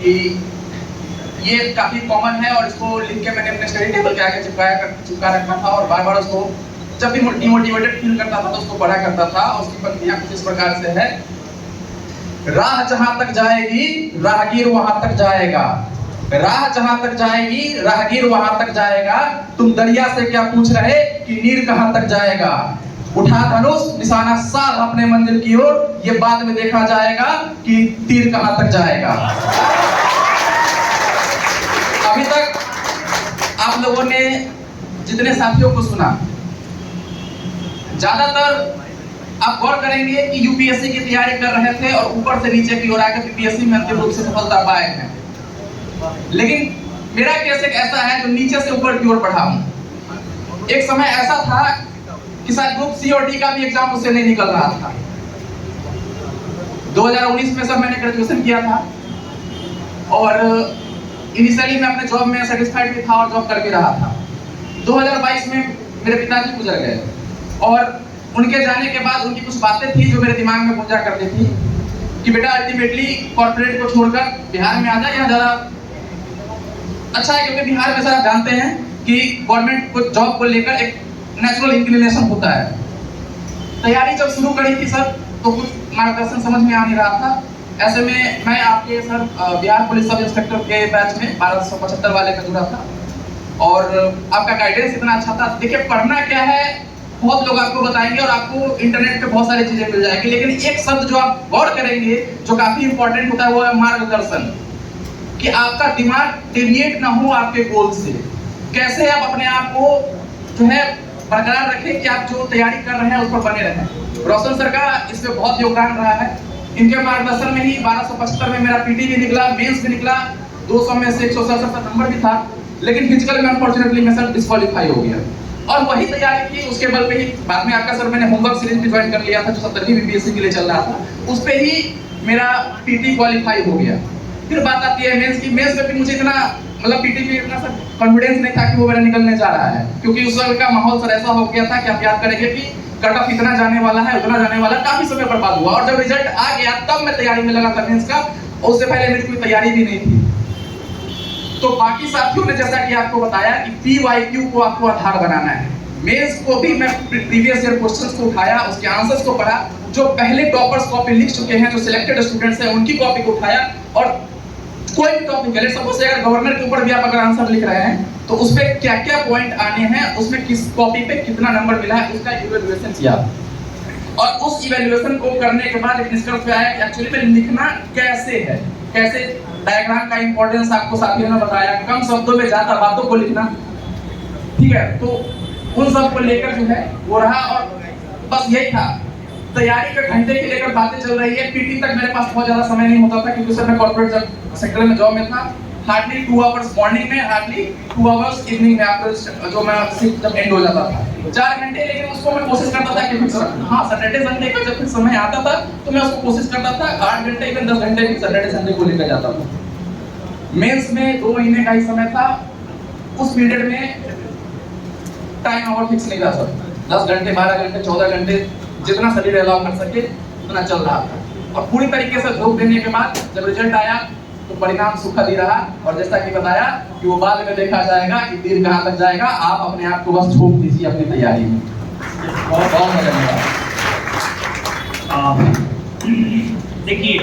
कि ये काफी कॉमन है और इसको लिख के मैंने अपने स्टडी टेबल के आगे चिपका रखा था और बार बार उसको जब भी डिमोटिवेटेड फील करता था तो उसको पढ़ा करता था। उसकी पंक्तियां कुछ इस प्रकार से है। राह जहां तक जाएगी राहगीर वहां तक जाएगा, राह जहां तक जाएगी राहगीर वहां तक जाएगा, तुम दरिया से क्या पूछ रहे कि नीर कहां तक जाएगा। उठा धनुष निशाना साध अपने मंजिल की ओर, ये बाद में देखा जाएगा कि तीर कहां तक जाएगा। अभी तक आप लोगों ने जितने साथियों को सुना, ज्यादातर आप गौर करेंगे कि यूपीएससी की तैयारी कर रहे थे और ऊपर से नीचे की ओर आकर पीपीएससी में अंतिम रूप से सफलता पाए हैं। लेकिन मेरा केस एक ऐसा है जो नीचे से ऊपर की ओर बढ़ा हूं। एक समय ऐसा था कि शायद ग्रुप सी और डी का भी एग्जाम उससे नहीं निकल रहा था। 2019 में सब मैंने ग्रेजुएशन किया था और इनिशियली मैं अपने जॉब में सेटिस्फाइड भी था और जॉब कर भी रहा था। 2022 में मेरे पिताजी गुजर गए और उनके जाने के बाद उनकी कुछ बातें थी जो मेरे दिमाग में गूंजा करती थी कि बेटा अल्टीमेटली कॉर्पोरेट को छोड़कर बिहार में आ जा, यहाँ ज़्यादा अच्छा है, क्योंकि बिहार में सर आप जानते हैं कि गवर्नमेंट को जॉब को लेकर एक नेचुरल इंक्लिनेशन होता है। तैयारी जब शुरू करी थी सर तो कुछ मार्गदर्शन समझ में आ नहीं रहा था। ऐसे में मैं आपके sir Bihar police sub inspector के बैच में 1275 वाले में जुड़ा था और आपका गाइडेंस इतना अच्छा था। देखिए पढ़ना क्या है बहुत लोग आपको बताएंगे और आपको इंटरनेट पे बहुत सारी चीजें मिल जाएंगी, लेकिन एक शब्द जो आप गौर करेंगे जो काफी इंपॉर्टेंट होता है वो है मार्गदर्शन। कि आपका दिमाग डेविएट ना हो आपके गोल से। कैसे आप अपने आप को जो है बरकरार रखें कि आप जो तैयारी कर रहे हैं उस पर बने रहें। रोशन सर का इसमें बहुत योगदान रहा है। इनके मार्गदर्शन में ही 1275 में मेरा पीटी भी निकला, मेंस भी निकला, 200 में से 167 नंबर भी था, लेकिन फिजिकल में अनफॉर्चुनेटली मैं सर डिस्क्वालीफाई हो गया। और वही तैयारी की, उसके बल पे ही बाद में आपका सर मैंने होमवर्क सीरीज भी ज्वाइन कर लिया था जो 70वीं बीपीएससी के लिए चल रहा था, उस पे ही मेरा पीटी क्वालिफाई हो गया। फिर बात आती है मेंस की। मेंस में भी मुझे इतना मतलब पीटी में इतना सर कॉन्फिडेंस नहीं था कि वो मेरा निकलने जा रहा है, क्योंकि उस वक्त का माहौल सर ऐसा हो गया था कि आप याद करेंगे कि कट ऑफ इतना जाने वाला है उतना जाने वाला, काफी समय बर्बाद हुआ। और जब रिजल्ट आ गया तब मैं तैयारी में लगा था मेंस का, उससे पहले मेरी कोई तैयारी भी नहीं थी। तो बाकी साथियों ने जैसा कि आपको बताया कि पीवाईक्यू को आपको आधार बनाना है। मेंस को भी मैं प्रीवियस ईयर क्वेश्चंस को उठाया, उसके आंसर्स को पढ़ा, जो पहले टॉपर्स कॉपी लिख चुके हैं, जो सिलेक्टेड स्टूडेंट्स हैं उनकी कॉपी को उठाया और कोई भी टॉपिक है, सपोज से अगर गवर्नर के ऊपर भी आप अगर आंसर लिख रहे हैं तो उस पे क्या क्या पॉइंट आने हैं, उसमें किस कॉपी पे कितना नंबर मिला है, उसका इवैल्यूएशन किया। और उस इवैल्यूएशन को करने के बाद एक निष्कर्ष पे आया कि एक्चुअली में लिखना कैसे है, कैसे डायग्राम का इंपॉर्टेंस आपको साथियों ने बताया, कम शब्दों में ज्यादा बातों को लिखना, ठीक है। तो उन सब को लेकर जो है वो रहा और बस यही था। तैयारी के घंटे के लेकर बातें चल रही है। पीटी तक मेरे पास बहुत ज्यादा समय नहीं होता था क्योंकि सर मैं कॉर्पोरेट सेक्टर में जॉब में था। हार्डली 2 आवर्स मॉर्निंग में, हार्डली 2 आवर्स इवनिंग में, आफ्टर जो मैं शिफ्ट जब एंड हो जाता था 4 घंटे, लेकिन उसको मैं कोशिश करता था कि फिक्स रखूं। हाँ, सैटरडे संडे का जब फिर समय आता था तो मैं उसको कोशिश करता था 8 घंटे इवन 10 घंटे भी सैटरडे संडे को लेकर जाता था। मेंस में 2 महीने का ही समय था। उस पीरियड में टाइम और फिक्स नहीं था सर, 10 घंटे 12 घंटे 14 घंटे जितना शरीर अलाउ कर सके उतना चल रहा था। और पूरी तरीके से झोंक देने के बाद जब रिजल्ट आया तो परिणाम सुखद ही रहा। और जैसा कि बताया कि वो बाद में देखा जाएगा कि तीर कहां तक जाएगा, आप अपने आप को बस झोंक दीजिए अपनी तैयारी में। बहुत बहुत धन्यवाद। देखिए